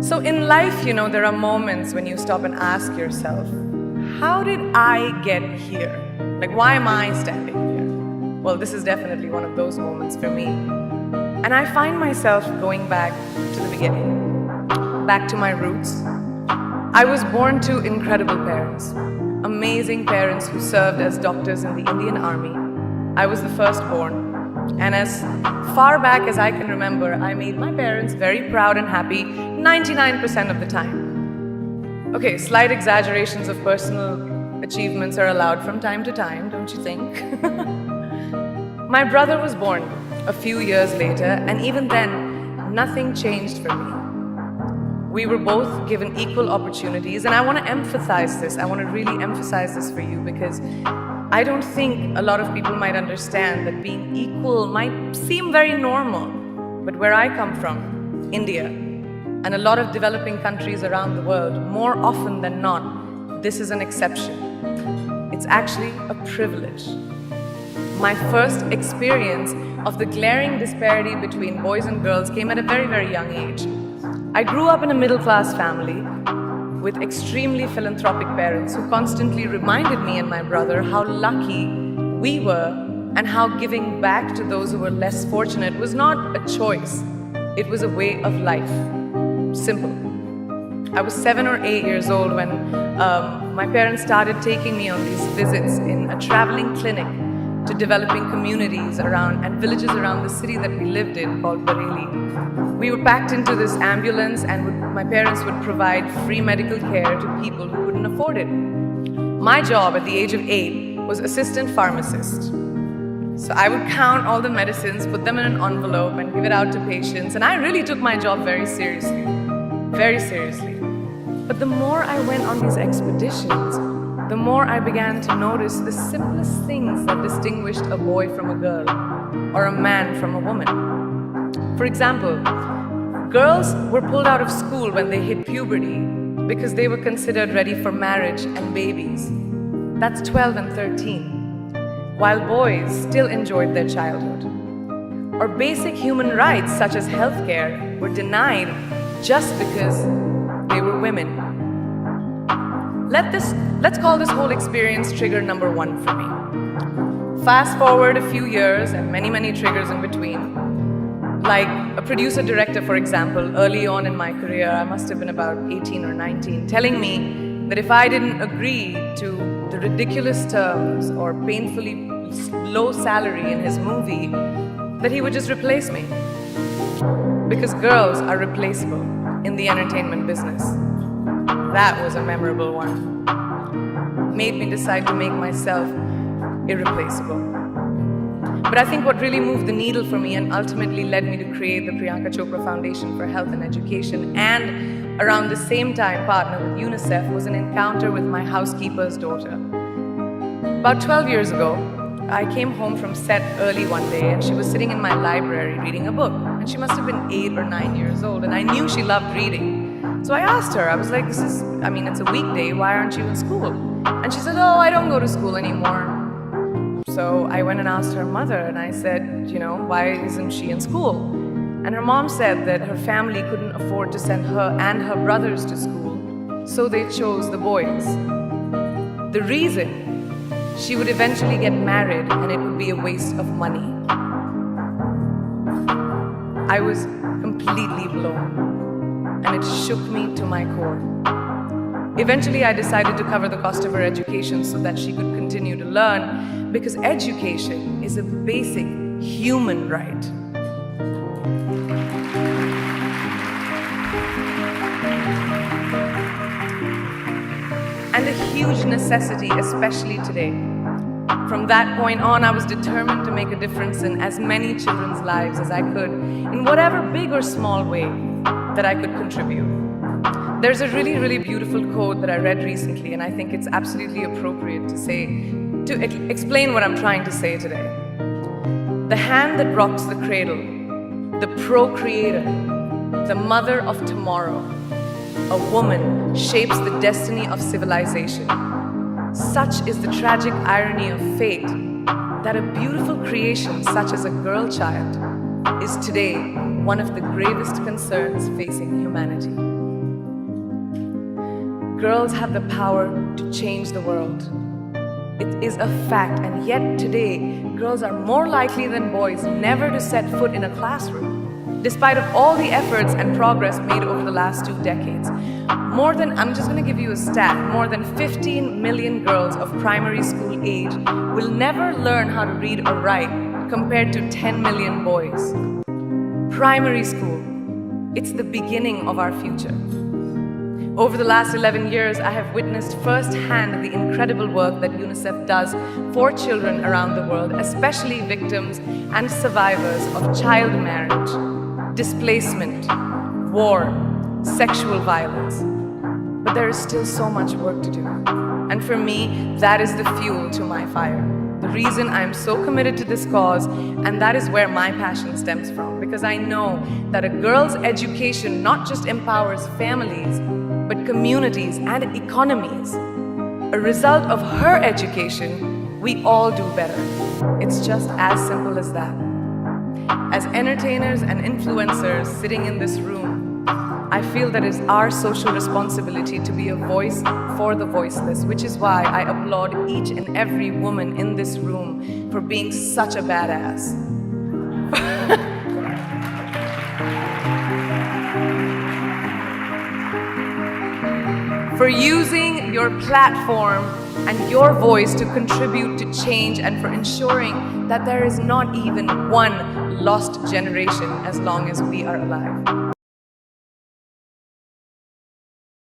So in life, there are moments when you stop and ask yourself, how did I get here? Like, why am I standing here? Well, this is definitely one of those moments for me. And I find myself going back to the beginning, back to my roots. I was born to incredible parents, amazing parents who served as doctors in the Indian Army. I was the firstborn. And as far back as I can remember, I made my parents very proud and happy 99% of the time. Okay, slight exaggerations of personal achievements are allowed from time to time, don't you think? My brother was born a few years later, and even then, nothing changed for me. We were both given equal opportunities, and I want to emphasize this. I want to really emphasize this for you because I don't think a lot of people might understand that being equal might seem very normal. But where I come from, India, and a lot of developing countries around the world, more often than not, this is an exception. It's actually a privilege. My first experience of the glaring disparity between boys and girls came at a very, very young age. I grew up in a middle-class family with extremely philanthropic parents who constantly reminded me and my brother how lucky we were and how giving back to those who were less fortunate was not a choice. It was a way of life. Simple. I was 7 or 8 years old when my parents started taking me on these visits in a traveling clinic to developing communities around and villages around the city that we lived in called Bareilly. We were packed into this ambulance and my parents would provide free medical care to people who couldn't afford it. My job at the age of 8 was assistant pharmacist. So I would count all the medicines, put them in an envelope and give it out to patients, and I really took my job very seriously. Very seriously. But the more I went on these expeditions, the more I began to notice the simplest things that distinguished a boy from a girl or a man from a woman. For example, girls were pulled out of school when they hit puberty because they were considered ready for marriage and babies. That's 12 and 13, while boys still enjoyed their childhood. Or basic human rights such as healthcare were denied just because they were women. Let's call this whole experience trigger number 1 for me. Fast forward a few years and many, many triggers in between. Like a producer-director, for example, early on in my career, I must have been about 18 or 19, telling me that if I didn't agree to the ridiculous terms or painfully low salary in his movie, that he would just replace me. Because girls are replaceable in the entertainment business. That was a memorable one. Made me decide to make myself irreplaceable. But I think what really moved the needle for me and ultimately led me to create the Periyanka Chopra Foundation for Health and Education and around the same time partner with UNICEF was an encounter with my housekeeper's daughter. About 12 years ago, I came home from set early one day and she was sitting in my library reading a book. And she must have been 8 or 9 years old and I knew she loved reading. So I asked her, I was like, it's a weekday, why aren't you in school? And she said, oh, I don't go to school anymore. So I went and asked her mother and I said, why isn't she in school? And her mom said that her family couldn't afford to send her and her brothers to school, so they chose the boys. The reason? She would eventually get married and it would be a waste of money. I was completely blown and it shook me to my core. Eventually, I decided to cover the cost of her education so that she could continue to learn because education is a basic human right. And a huge necessity, especially today. From that point on, I was determined to make a difference in as many children's lives as I could, in whatever big or small way that I could contribute. There's a really, really beautiful quote that I read recently, and I think it's absolutely appropriate to explain what I'm trying to say today. The hand that rocks the cradle, the procreator, the mother of tomorrow, a woman shapes the destiny of civilization. Such is the tragic irony of fate that a beautiful creation such as a girl child is today one of the gravest concerns facing humanity. Girls have the power to change the world. It is a fact, and yet today, girls are more likely than boys never to set foot in a classroom, despite of all the efforts and progress made over the last 2 decades. I'm just going to give you a stat, more than 15 million girls of primary school age will never learn how to read or write, compared to 10 million boys. Primary school, it's the beginning of our future. Over the last 11 years, I have witnessed firsthand the incredible work that UNICEF does for children around the world, especially victims and survivors of child marriage, displacement, war, sexual violence. But there is still so much work to do. And for me, that is the fuel to my fire. The reason I am so committed to this cause, and that is where my passion stems from, because I know that a girl's education not just empowers families, but communities and economies. A result of her education, we all do better. It's just as simple as that. As entertainers and influencers sitting in this room, I feel that it's our social responsibility to be a voice for the voiceless, which is why I applaud each and every woman in this room for being such a badass. For using your platform and your voice to contribute to change, and for ensuring that there is not even one lost generation as long as we are alive.